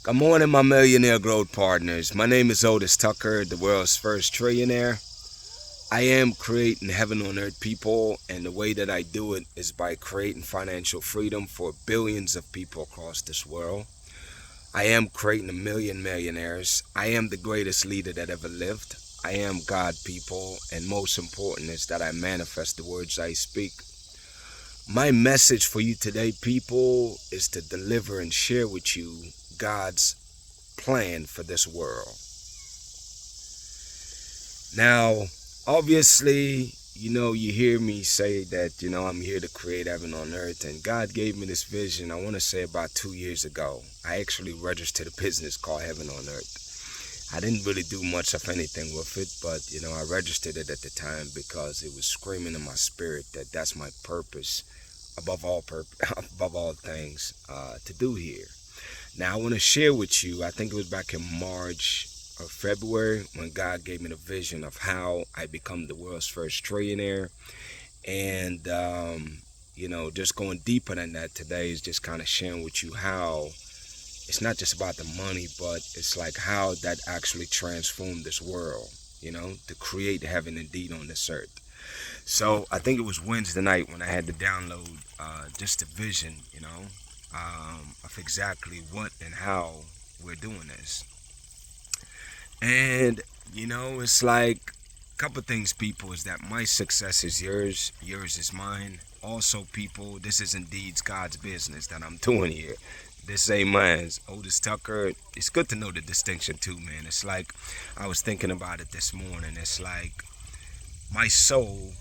Good morning, my millionaire growth partners. My name is Otis Tucker, the world's first trillionaire. I am creating heaven on earth, people, and the way that I do it is by creating financial freedom for billions of people across this world. I am creating a million millionaires. I am the greatest leader that ever lived. I am God, people, and most important is that I manifest the words I speak. My message for you today, people, is to deliver and share with you God's plan for this world. Now, obviously, you hear me say that, I'm here to create heaven on earth, and God gave me this vision, I want to say about 2 years ago. I actually registered a business called Heaven on Earth. I didn't really do much of anything with it, but, I registered it at the time because it was screaming in my spirit that that's my purpose, above all things, to do here. Now, I want to share with you, I think it was back in March or February when God gave me the vision of how I become the world's first trillionaire. And, just going deeper than that today is just kind of sharing with you how it's not just about the money, but it's like how that actually transformed this world, to create heaven indeed on this earth. So I think it was Wednesday night when I had to download just a vision, of exactly what and how we're doing this. And, it's like a couple things, people, is that my success is yours is mine. Also, people, this is indeed God's business that I'm doing here. This ain't mine. Otis Tucker. It's good to know the distinction too, man. It's like I was thinking about it this morning. It's like my soul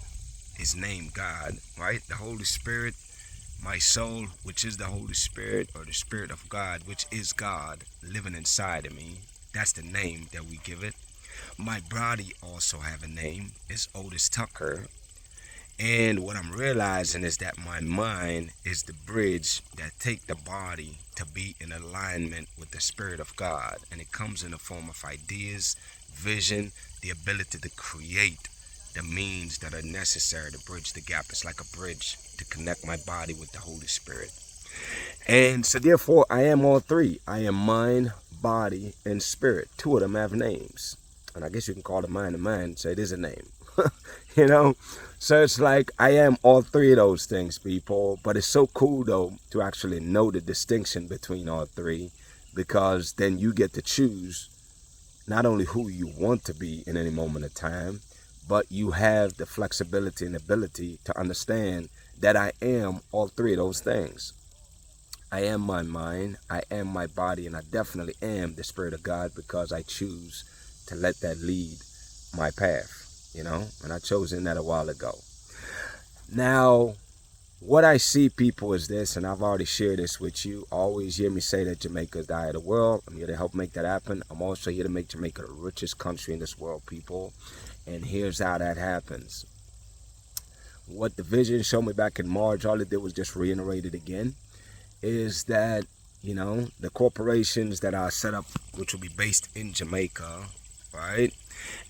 is named God, right? The Holy Spirit, my soul, which is the Holy Spirit, or the Spirit of God, which is God, living inside of me. That's the name that we give it. My body also have a name. It's Otis Tucker. And what I'm realizing is that my mind is the bridge that take the body to be in alignment with the Spirit of God. And it comes in the form of ideas, vision, the ability to create the means that are necessary to bridge the gap. It's like a bridge to connect my body with the Holy Spirit. And so therefore I am all three. I am mind, body, and spirit. Two of them have names. And I guess you can call the mind a mind, so it is a name. you know? So it's like I am all three of those things, people. But it's so cool though to actually know the distinction between all three, because then you get to choose not only who you want to be in any moment of time, but you have the flexibility and ability to understand that I am all three of those things. I am my mind, I am my body, and I definitely am the Spirit of God because I choose to let that lead my path, and I chosen that a while ago. Now, what I see, people, is this, and I've already shared this with you. Always hear me say that Jamaica is the eye of the world. I'm here to help make that happen. I'm also here to make Jamaica the richest country in this world, people. And here's how that happens. What the vision showed me back in March, all it did was just reiterate it again, is that, the corporations that are set up, which will be based in Jamaica, right?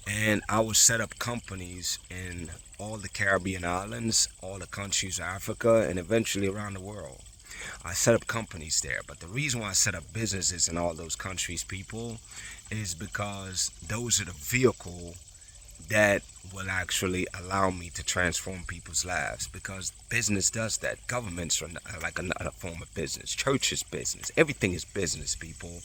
And I will set up companies in all the Caribbean islands, all the countries of Africa, and eventually around the world. I set up companies there. But the reason why I set up businesses in all those countries, people, is because those are the vehicle that will actually allow me to transform people's lives, because business does that. Governments are like another form of business. Church is business. Everything is business, people.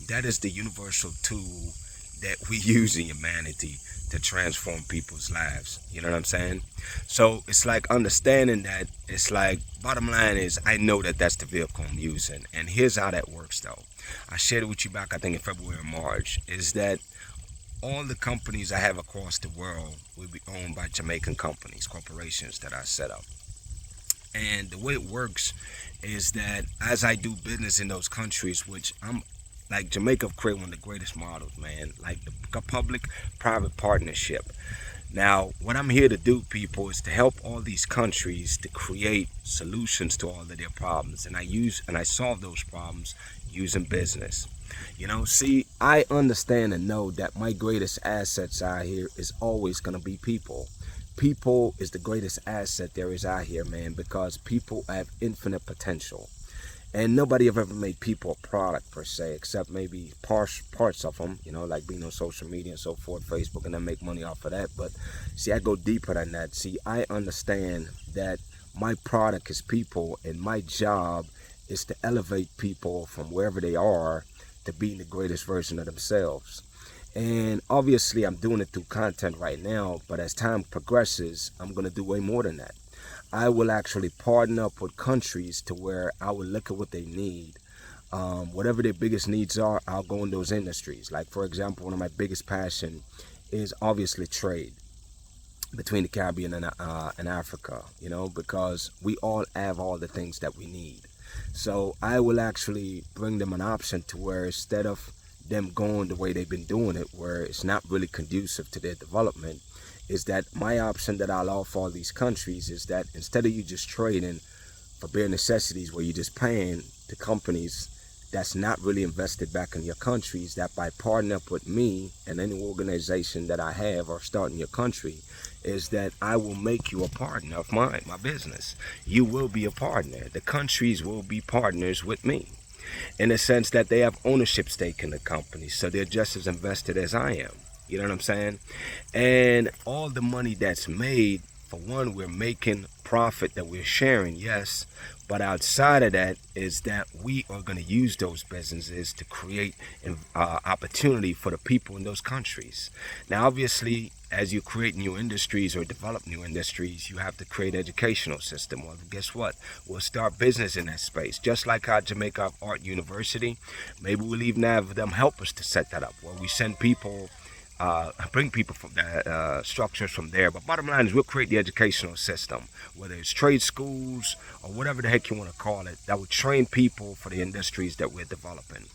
That is the universal tool that we use in humanity to transform people's lives. You know what I'm saying? So it's like understanding that. It's like, bottom line is, I know that that's the vehicle I'm using. And here's how that works though. I shared it with you back, I think, in February or March, is that all the companies I have across the world will be owned by Jamaican companies, corporations that I set up. And the way it works is that as I do business in those countries, which I'm like, Jamaica created one of the greatest models, man, like the public-private partnership. Now, what I'm here to do, people, is to help all these countries to create solutions to all of their problems. And I solve those problems using business. See, I understand and know that my greatest assets out here is always going to be people. People is the greatest asset there is out here, man, because people have infinite potential. And nobody have ever made people a product per se, except maybe parts of them, you know, like being on social media and so forth, Facebook, and then make money off of that. But see, I go deeper than that. See, I understand that my product is people, and my job is to elevate people from wherever they are to being the greatest version of themselves. And obviously, I'm doing it through content right now, but as time progresses, I'm going to do way more than that. I will actually partner up with countries to where I will look at what they need. Whatever their biggest needs are, I'll go in those industries. Like, for example, one of my biggest passion is obviously trade between the Caribbean and Africa, you know, because we all have all the things that we need. So I will actually bring them an option to where instead of them going the way they've been doing it, where it's not really conducive to their development, is that my option that I'll offer all these countries is that instead of you just trading for bare necessities where you're just paying the companies that's not really invested back in your countries, that by partnering up with me and any organization that I have or start in your country, is that I will make you a partner of my business. You will be a partner. The countries will be partners with me in the sense that they have ownership stake in the company, so they're just as invested as I am. You know what I'm saying? And all the money that's made, for one, we're making profit that we're sharing, yes. But outside of that is that we are going to use those businesses to create opportunity for the people in those countries. Now, obviously, as you create new industries or develop new industries, you have to create an educational system. Well, guess what? We'll start business in that space. Just like how Jamaica have Art University, maybe we'll even have them help us to set that up, where we send people bring people from the structures from there. But bottom line is we'll create the educational system, whether it's trade schools or whatever the heck you want to call it, that will train people for the industries that we're developing.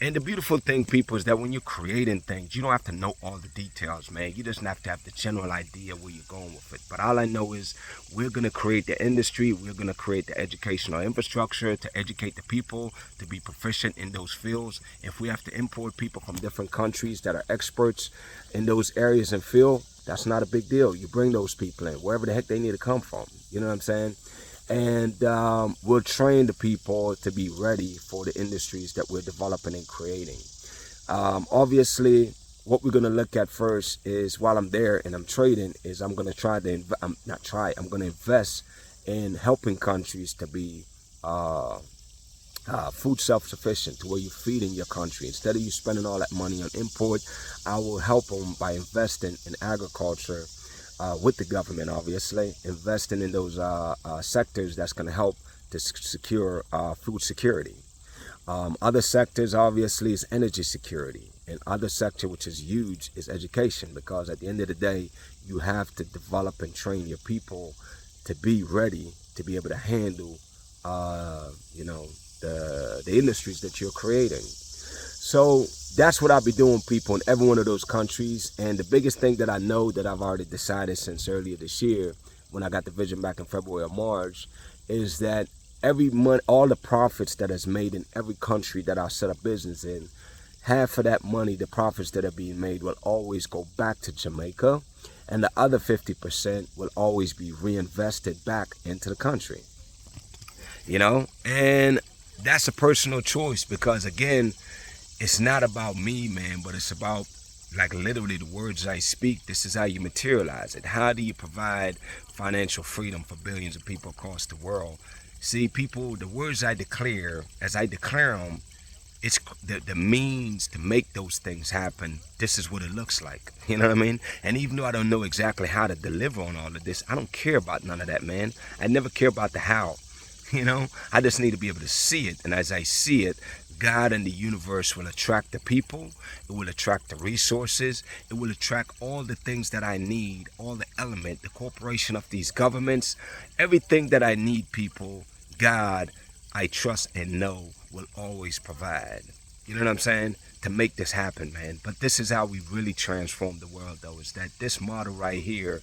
And the beautiful thing, people, is that when you're creating things, you don't have to know all the details, man. You just have to have the general idea where you're going with it. But all I know is we're going to create the industry. We're going to create the educational infrastructure to educate the people to be proficient in those fields. If we have to import people from different countries that are experts in those areas and field, that's not a big deal. You bring those people in, wherever the heck they need to come from. You know what I'm saying? And we'll train the people to be ready for the industries that we're developing and creating. Obviously, what we're going to look at first is, while I'm there and I'm trading, is I'm going to I'm going to invest in helping countries to be food self-sufficient, to where you're feeding your country. Instead of you spending all that money on import, I will help them by investing in agriculture with the government, obviously, investing in those sectors that's going to help to secure food security. Other sectors, obviously, is energy security. And other sector, which is huge, is education, because at the end of the day, you have to develop and train your people to be ready to be able to handle, you know, the industries that you're creating. So that's what I'll be doing, people, in every one of those countries. And the biggest thing that I know that I've already decided since earlier this year, when I got the vision back in February or March, is that every month, all the profits that is made in every country that I set up business in, half of that money, the profits that are being made, will always go back to Jamaica, and the other 50% will always be reinvested back into the country. You know, and that's a personal choice, because again, it's not about me, man, but it's about, like, literally the words I speak. This is how you materialize it. How do you provide financial freedom for billions of people across the world? See, people, the words I declare, as I declare them, it's the means to make those things happen. This is what it looks like. You know what I mean? And even though I don't know exactly how to deliver on all of this, I don't care about none of that, man. I never care about the how. You know, I just need to be able to see it. And as I see it, God and the universe will attract the people. It will attract the resources. It will attract all the things that I need, all the element, the corporation of these governments, everything that I need, people. God, I trust and know, will always provide. You know what I'm saying? To make this happen, man. But this is how we really transform the world, though, is that this model right here,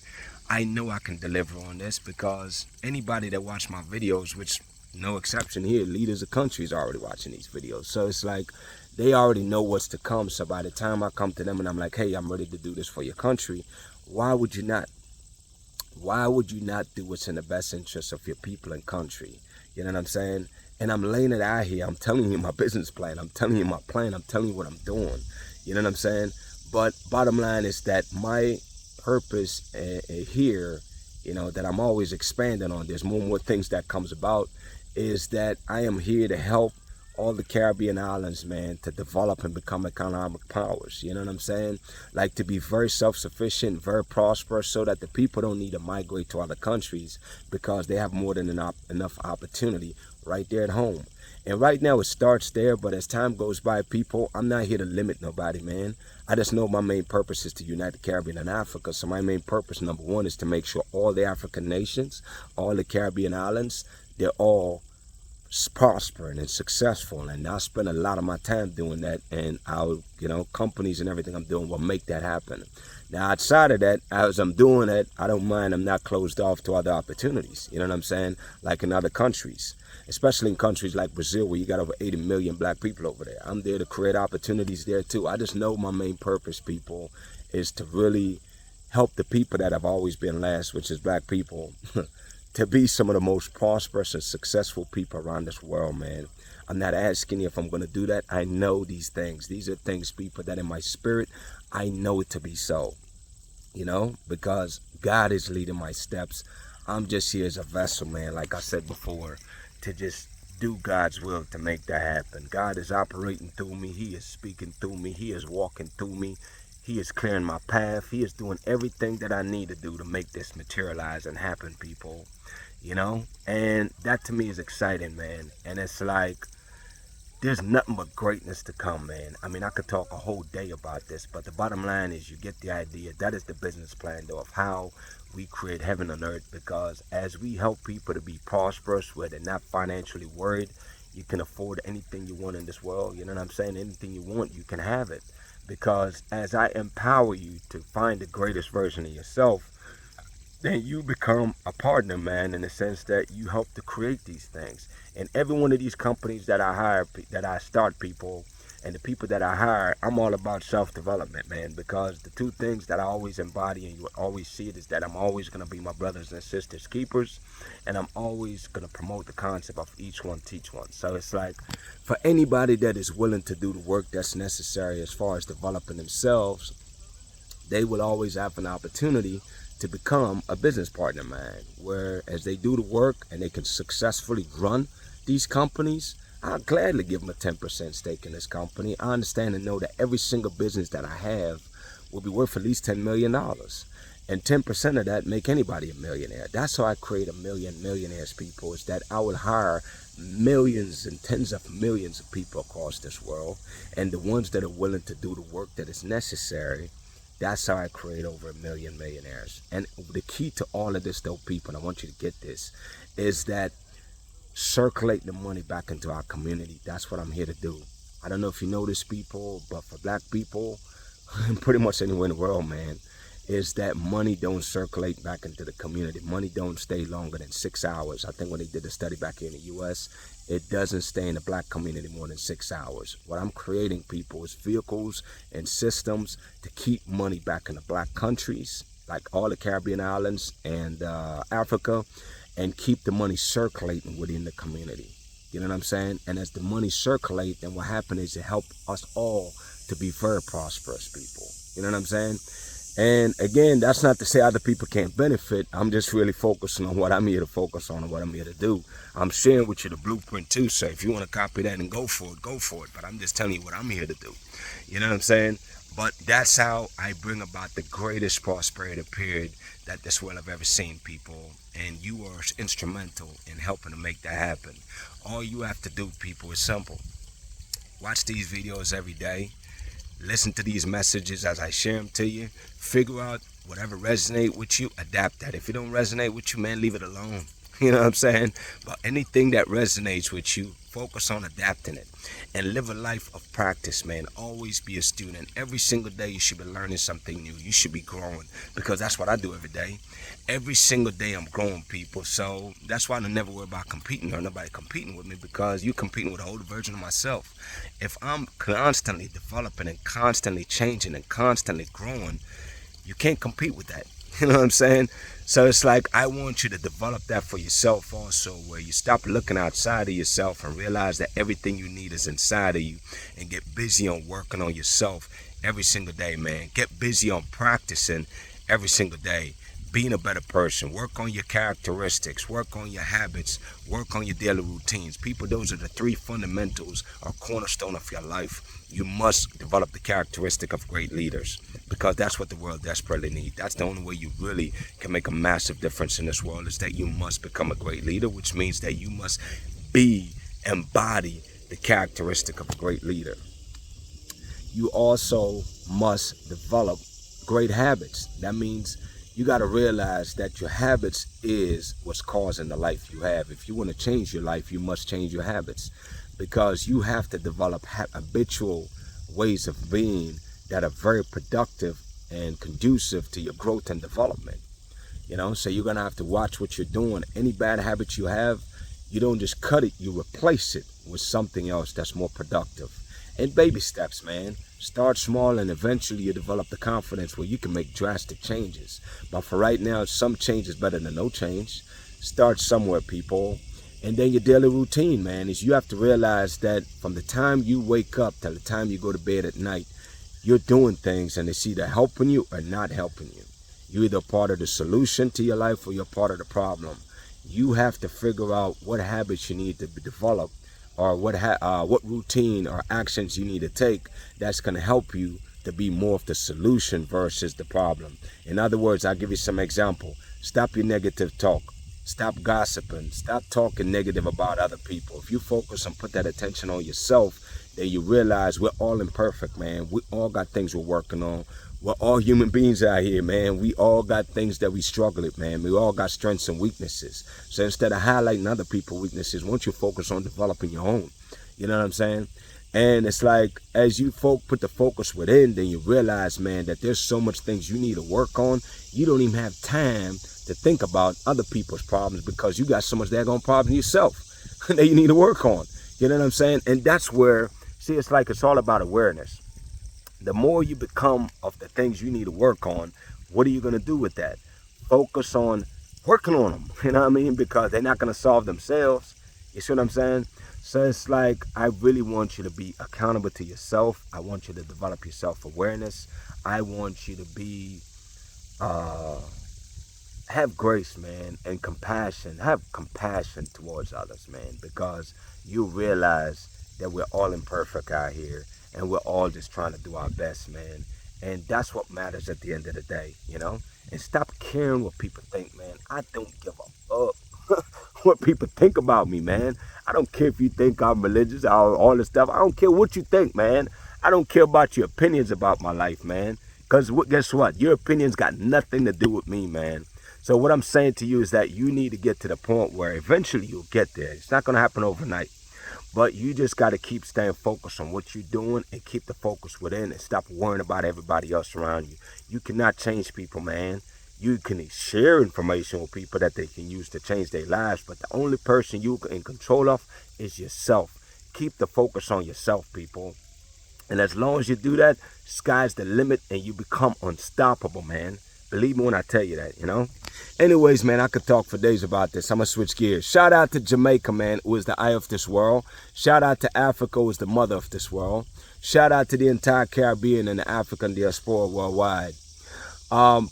I know I can deliver on this, because anybody that watch my videos, which no exception here, leaders of countries are already watching these videos. So it's like they already know what's to come. So by the time I come to them and I'm like, hey, I'm ready to do this for your country, why would you not? Why would you not do what's in the best interest of your people and country? You know what I'm saying? And I'm laying it out here. I'm telling you my business plan. I'm telling you my plan. I'm telling you what I'm doing. You know what I'm saying? But bottom line is that my purpose here, you know, that I'm always expanding on, there's more and more things that comes about, is that I am here to help all the Caribbean islands, man, to develop and become economic powers. You know what I'm saying? Like to be very self-sufficient, very prosperous, so that the people don't need to migrate to other countries because they have more than enough opportunity right there at home. And right now it starts there, but as time goes by, people, I'm not here to limit nobody, man. I just know my main purpose is to unite the Caribbean and Africa. So my main purpose, number one, is to make sure all the African nations, all the Caribbean islands, they're all prospering and successful. And I spend a lot of my time doing that, and our, you know, companies and everything I'm doing will make that happen. Now, outside of that, as I'm doing it, I don't mind. I'm not closed off to other opportunities. You know what I'm saying? Like in other countries, especially in countries like Brazil, where you got over 80 million black people over there. I'm there to create opportunities there too. I just know my main purpose, people, is to really help the people that have always been last, which is black people, to be some of the most prosperous and successful people around this world, man. I'm not asking you if I'm going to do that. I know these things. These are things, people, that in my spirit, I know it to be so, you know, because God is leading my steps. I'm just here as a vessel, man, like I said before, to just do God's will to make that happen. God is operating through me. He is speaking through me. He is walking through me. He is clearing my path. He is doing everything that I need to do to make this materialize and happen, people. You know? And that to me is exciting, man. And it's like, there's nothing but greatness to come, man. I mean, I could talk a whole day about this, but the bottom line is you get the idea. That is the business plan, though, of how we create heaven on earth, because as we help people to be prosperous, where they're not financially worried, you can afford anything you want in this world. You know what I'm saying? Anything you want, you can have it. Because as I empower you to find the greatest version of yourself, then you become a partner, man, in the sense that you help to create these things. And every one of these companies that I hire, that I start, people, and the people that I hire, I'm all about self-development, man, because the two things that I always embody, and you always see it, is that I'm always going to be my brothers and sisters keepers, and I'm always going to promote the concept of each one teach one. So it's like, for anybody that is willing to do the work that's necessary as far as developing themselves, they will always have an opportunity to become a business partner, man, where as they do the work and they can successfully run these companies, I'll gladly give them a 10% stake in this company. I understand and know that every single business that I have will be worth at least $10 million. And 10% of that make anybody a millionaire. That's how I create a million millionaires, people, is that I would hire millions and tens of millions of people across this world. And the ones that are willing to do the work that is necessary, that's how I create over 1 million millionaires. And the key to all of this, though, people, and I want you to get this, is that circulate the money back into our community. That's what I'm here to do. I don't know if you know this, people, but for black people, and pretty much anywhere in the world, man, is that money don't circulate back into the community. Money don't stay longer than 6 hours. I think when they did the study back here in the U.S., it doesn't stay in the black community more than 6 hours. What I'm creating, people, is vehicles and systems to keep money back in the black countries, like all the Caribbean islands and Africa, and keep the money circulating within the community. You know what I'm saying? And as the money circulate, then what happens is it help us all to be very prosperous, people. You know what I'm saying? And again, that's not to say other people can't benefit. I'm just really focusing on what I'm here to focus on and what I'm here to do. I'm sharing with you the blueprint too, so if you want to copy that and go for it, go for it. But I'm just telling you what I'm here to do. You know what I'm saying? But that's how I bring about the greatest prosperity period that this world have ever seen, people. And you are instrumental in helping to make that happen. All you have to do, people, is simple. Watch these videos every day. Listen to these messages as I share them to you. Figure out whatever resonate with you, adapt that. If it don't resonate with you, man, leave it alone. You know what I'm saying? But anything that resonates with you, focus on adapting it. And live a life of practice, man. Always be a student. Every single day you should be learning something new. You should be growing, because that's what I do every day. Every single day I'm growing, people. So that's why I never worry about competing or nobody competing with me, because you're competing with a older version of myself. If I'm constantly developing and constantly changing and constantly growing, you can't compete with that. You know what I'm saying? So it's like I want you to develop that for yourself also, where you stop looking outside of yourself and realize that everything you need is inside of you, and get busy on working on yourself every single day, man. Get busy on practicing every single day, being a better person. Work on your characteristics, work on your habits, work on your daily routines. People, those are the three fundamentals or cornerstone of your life. You must develop the characteristic of great leaders, because that's what the world desperately needs. That's the only way you really can make a massive difference in this world, is that you must become a great leader, which means that you must embody the characteristic of a great leader. You also must develop great habits. That means you got to realize that your habits is what's causing the life you have. If you want to change your life, you must change your habits, because you have to develop habitual ways of being that are very productive and conducive to your growth and development. So you're going to have to watch what you're doing. Any bad habits you have, you don't just cut it, you replace it with something else that's more productive. And baby steps, man. Start small, and eventually you develop the confidence where you can make drastic changes. But for right now, some change is better than no change. Start somewhere, people. And then your daily routine, man, is you have to realize that from the time you wake up till the time you go to bed at night, you're doing things, and it's either helping you or not helping you. You're either part of the solution to your life or you're part of the problem. You have to figure out what habits you need to develop, or what routine or actions you need to take that's going to help you to be more of the solution versus the problem. In other words, I'll give you some example. Stop your negative talk. Stop gossiping. Stop talking negative about other people. If you focus and put that attention on yourself, then you realize we're all imperfect, man. We all got things we're working on. We're all human beings out here, man. We all got things that we struggle with, man. We all got strengths and weaknesses. So instead of highlighting other people's weaknesses, why don't you focus on developing your own? You know what I'm saying? And it's like, as you put the focus within, then you realize, man, that there's so much things you need to work on. You don't even have time to think about other people's problems, because you got so much daggone problem yourself that you need to work on. You know what I'm saying? And that's where, see, it's like it's all about awareness. The more you become of the things you need to work on, what are you going to do with that? Focus on working on them, you know what I mean? Because they're not going to solve themselves. You see what I'm saying? So it's like, I really want you to be accountable to yourself. I want you to develop your self-awareness. I want you to be, have grace, man, and compassion. Have compassion towards others, man, because you realize that we're all imperfect out here, and we're all just trying to do our best, man. And that's what matters at the end of the day, And stop caring what people think, man. I don't give a fuck what people think about me, man. I don't care if you think I'm religious, all this stuff. I don't care what you think, man. I don't care about your opinions about my life, man. Because guess what? Your opinions got nothing to do with me, man. So what I'm saying to you is that you need to get to the point where eventually you'll get there. It's not going to happen overnight. But you just got to keep staying focused on what you're doing, and keep the focus within, and stop worrying about everybody else around you. You cannot change people, man. You can share information with people that they can use to change their lives, but the only person you are in control of is yourself. Keep the focus on yourself, people. And as long as you do that, sky's the limit, and you become unstoppable, man. Believe me when I tell you that, Anyways, man, I could talk for days about this. I'm going to switch gears. Shout out to Jamaica, man, who is the eye of this world. Shout out to Africa, who is the mother of this world. Shout out to the entire Caribbean and the African diaspora worldwide.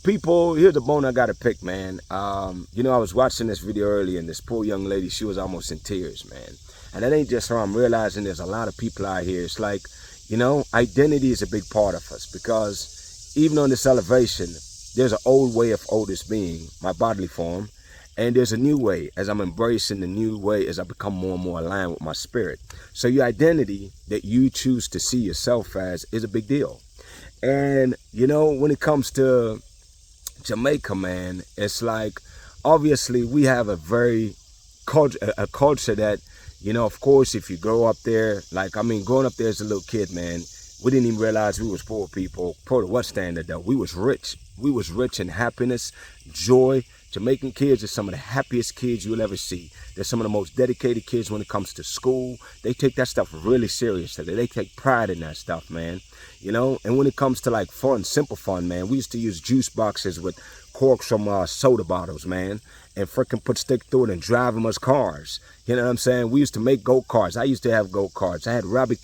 People, here's the bone I got to pick, man. I was watching this video earlier, and this poor young lady, she was almost in tears, man. And it ain't just her. I'm realizing there's a lot of people out here. It's like, identity is a big part of us, because even on this elevation, there's an old way of Otis being, my bodily form, and there's a new way as I'm embracing the new way as I become more and more aligned with my spirit. So your identity that you choose to see yourself as is a big deal. And, when it comes to Jamaica, man, it's like, obviously we have a very culture that, of course, if you grow up there, growing up there as a little kid, man, we didn't even realize we was poor people. Poor to what standard, though? We was rich. We was rich in happiness, joy. Jamaican kids are some of the happiest kids you'll ever see. They're some of the most dedicated kids when it comes to school. They take that stuff really seriously. They take pride in that stuff, man. And when it comes to fun, simple fun, man, we used to use juice boxes with corks from soda bottles, man, and freaking put stick through it and drive them as cars. You know what I'm saying? We used to make go-karts. I used to have go-karts. I had rabbit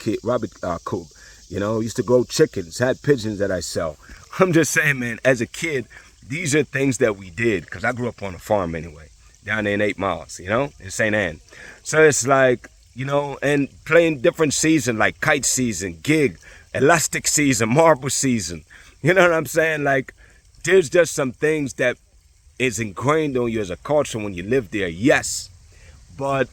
coop. You know, used to grow chickens, had pigeons that I sell. I'm just saying, man, as a kid, these are things that we did, because I grew up on a farm anyway, down there in 8 Miles, you know, in St. Ann. So it's like, you know, and playing different seasons, like kite season, gig, elastic season, marble season. You know what I'm saying? Like, there's just some things that is ingrained on you as a culture when you live there, yes. But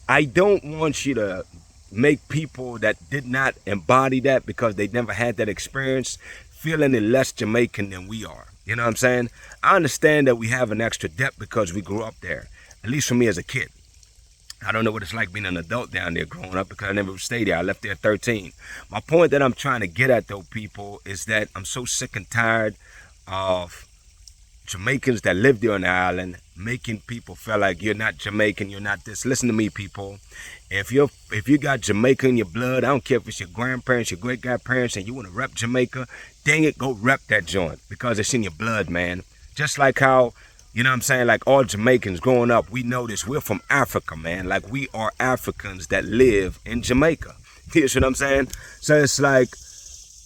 I don't want you to make people that did not embody that because they never had that experience feel any less Jamaican than we are. You know what I'm saying? I understand that we have an extra depth because we grew up there, at least for me as a kid. I don't know what it's like being an adult down there growing up because I never stayed there. I left there at 13. My point that I'm trying to get at, though, people, is that I'm so sick and tired of Jamaicans that live there on the island making people feel like you're not Jamaican, you're not this. Listen to me, people. If you got Jamaica in your blood, I don't care if it's your grandparents, your great-grandparents, and you want to rep Jamaica, dang it, go rep that joint because it's in your blood, man. Just like how, you know what I'm saying, like all Jamaicans growing up, we know this. We're from Africa, man. Like we are Africans that live in Jamaica. You see what I'm saying? So it's like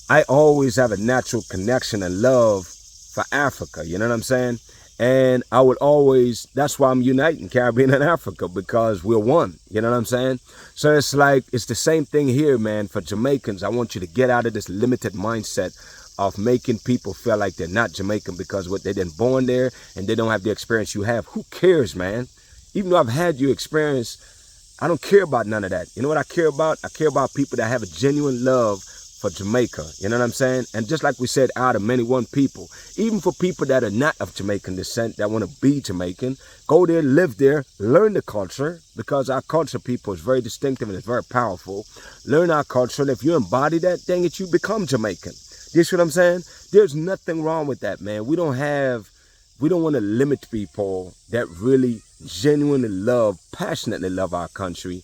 I always have a natural connection and love for Africa, you know what I'm saying? And I would always, that's why I'm uniting Caribbean and Africa, because we're one, you know what I'm saying? So it's like, it's the same thing here, man. For Jamaicans, I want you to get out of this limited mindset of making people feel like they're not Jamaican because what they've been born there and they don't have the experience you have. Who cares, man? Even though I've had your experience, I don't care about none of that. You know what I care about? I care about people that have a genuine love for Jamaica, you know what I'm saying? And just like we said, out of many one people, even for people that are not of Jamaican descent, that want to be Jamaican, go there, live there, learn the culture, because our culture, people, is very distinctive and it's very powerful. Learn our culture, and if you embody that, dang it, you become Jamaican. You see what I'm saying? There's nothing wrong with that, man. We don't want to limit people that really genuinely love, passionately love our country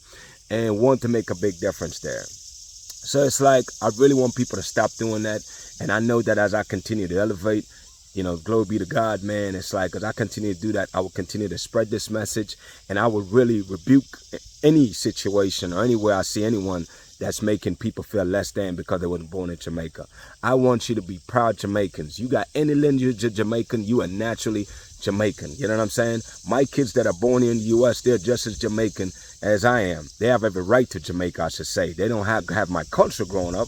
and want to make a big difference there. So it's like, I really want people to stop doing that. And I know that as I continue to elevate, you know, glory be to God, man. It's like, as I continue to do that, I will continue to spread this message. And I will really rebuke any situation or anywhere I see anyone that's making people feel less than because they weren't born in Jamaica. I want you to be proud Jamaicans. You got any lineage of Jamaican, you are naturally Jamaican. You know what I'm saying? My kids that are born here in the U.S., they're just as Jamaican as I am. They have every right to Jamaica, I should say. They don't have my culture growing up,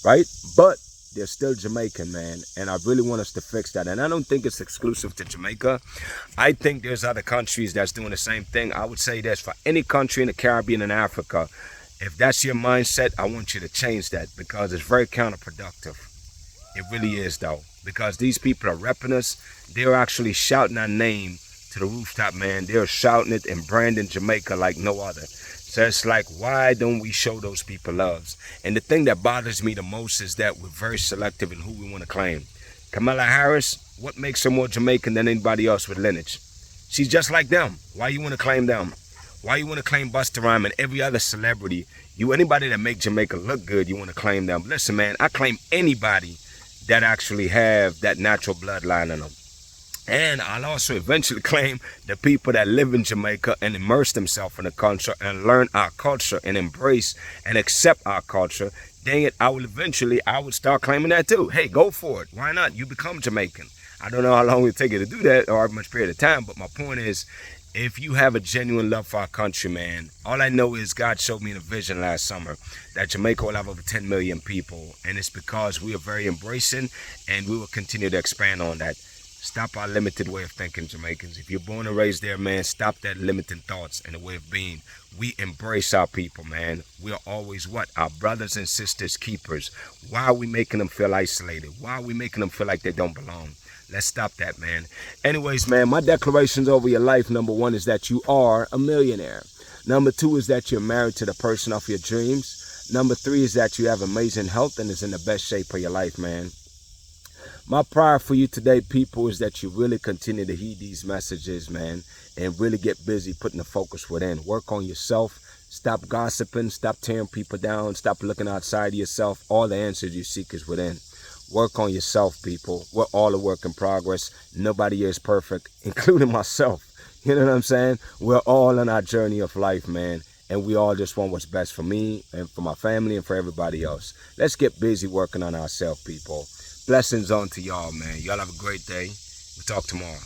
right? But they're still Jamaican, man. And I really want us to fix that. And I don't think it's exclusive to Jamaica. I think there's other countries that's doing the same thing. I would say this for any country in the Caribbean and Africa. If that's your mindset, I want you to change that because it's very counterproductive. It really is, though, because these people are repping us. They're actually shouting our name to the rooftop, man. They're shouting it and branding Jamaica like no other. So it's like, why don't we show those people loves? And the thing that bothers me the most is that we're very selective in who we want to claim. Kamala Harris, what makes her more Jamaican than anybody else with lineage? She's just like them. Why you want to claim them? Why you want to claim Busta Rhymes and every other celebrity? Anybody that make Jamaica look good, you want to claim them. Listen, man, I claim anybody that actually have that natural bloodline in them. And I'll also eventually claim the people that live in Jamaica and immerse themselves in the culture and learn our culture and embrace and accept our culture. Dang it, I would start claiming that too. Hey, go for it. Why not? You become Jamaican. I don't know how long it would take you to do that or how much period of time, but my point is, if you have a genuine love for our country, man, all I know is God showed me in a vision last summer that Jamaica will have over 10 million people. And it's because we are very embracing and we will continue to expand on that. Stop our limited way of thinking, Jamaicans. If you're born and raised there, man, stop that limiting thoughts and the way of being. We embrace our people, man. We are always what? Our brothers and sisters keepers. Why are we making them feel isolated? Why are we making them feel like they don't belong? Let's stop that, man. Anyways, man, my declarations over your life, number one, is that you are a millionaire. Number two is that you're married to the person of your dreams. Number three is that you have amazing health and is in the best shape of your life, man. My prayer for you today, people, is that you really continue to heed these messages, man, and really get busy putting the focus within. Work on yourself. Stop gossiping. Stop tearing people down. Stop looking outside of yourself. All the answers you seek is within. Work on yourself, people. We're all a work in progress. Nobody here is perfect, including myself. You know what I'm saying? We're all on our journey of life, man. And we all just want what's best for me and for my family and for everybody else. Let's get busy working on ourselves, people. Blessings on to y'all, man. Y'all have a great day. We'll talk tomorrow.